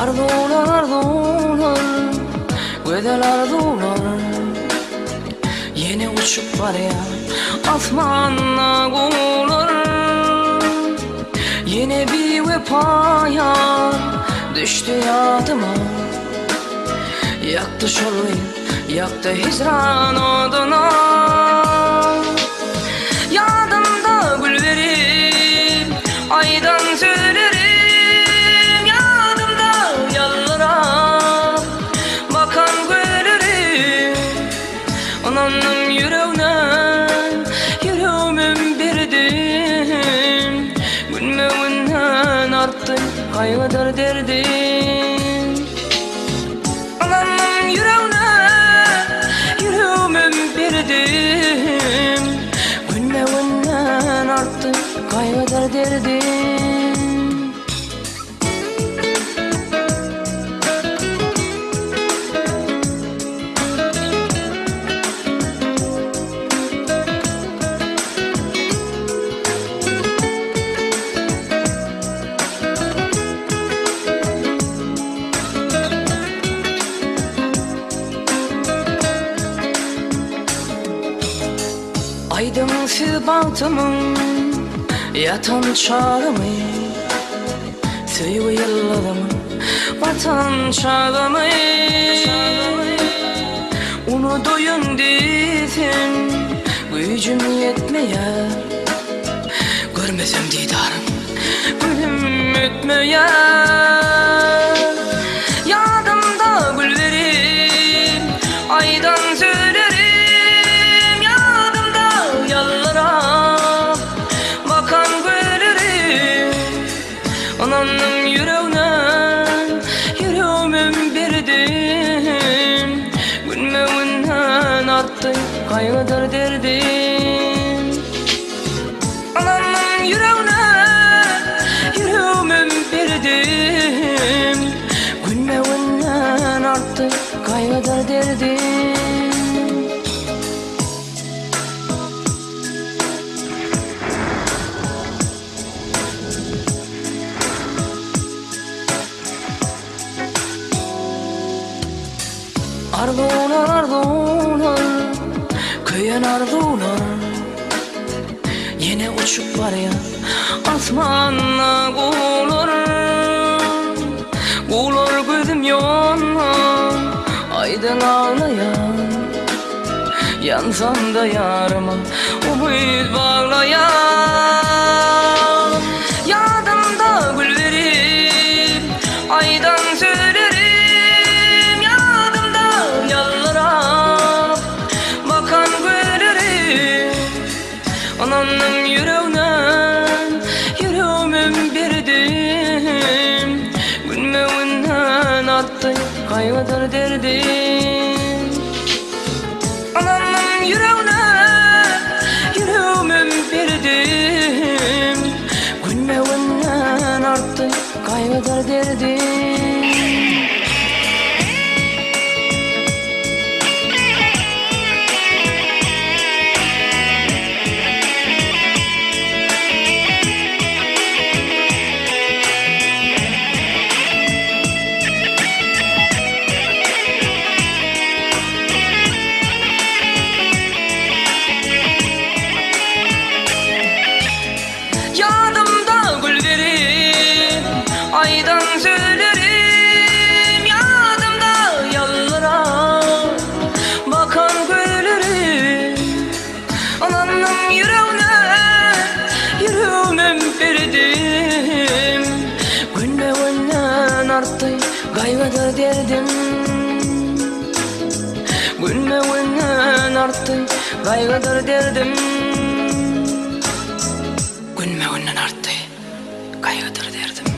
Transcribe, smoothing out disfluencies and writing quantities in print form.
Arzular arzular, güzel arzular, yine uçup var ya asmanla kuğular. Yine bir vefaya düştü yadıma, yaktı şolayı, yaktı hicran oduna. Yadımda gül verip aydan söylerim, yadımda yallara bakan güllerim. Ananın yüreğine yüreğimin birdim, gülmeğinden arttı kaygıdır derdim. Ananın yüreğine yüreğimin birdim, gülmeğinden arttı kaygıdır derdim. Aydınsı baltımın yatan çağımı, sevgi yıllarımın vatan çağımı. Unutuyum dedim, gücüm yetmeye, görmesem didarın gülüm ötmeye. Yadımda gül verip aydan söylerim, ananın yüreğine yüreğimin birdim, gülmeğinden arttı kaygıdır derdim. Ananın yüreğine yüreğimin birdim, gülmeğinden arttı kaygıdır derdim. Arzular arzular, köyen arzular, yine uçup var ya asmanla kuğular. Kuğular gözüm yanma, aydın ağlayan, yansam da yarıma umut bağlayan. Yadımda gül verip aydan söylerim, ananın yüreğine yüreğimin birdim, gülmeğinden arttı kaygıdır derdim. Ananın yüreğine yüreğimin birdim, gülmeğinden arttı kaygıdır derdim. Yadımda gül verip aydan söylerim, yadımda yallara bakan güllerim. Ananın yüreğine yüreğimin birdim, gülmeğinden arttı kaygıdır derdim. Gülmeğinden arttı kaygıdır derdim. Gülmeğinden arttı kaygıdır derdim.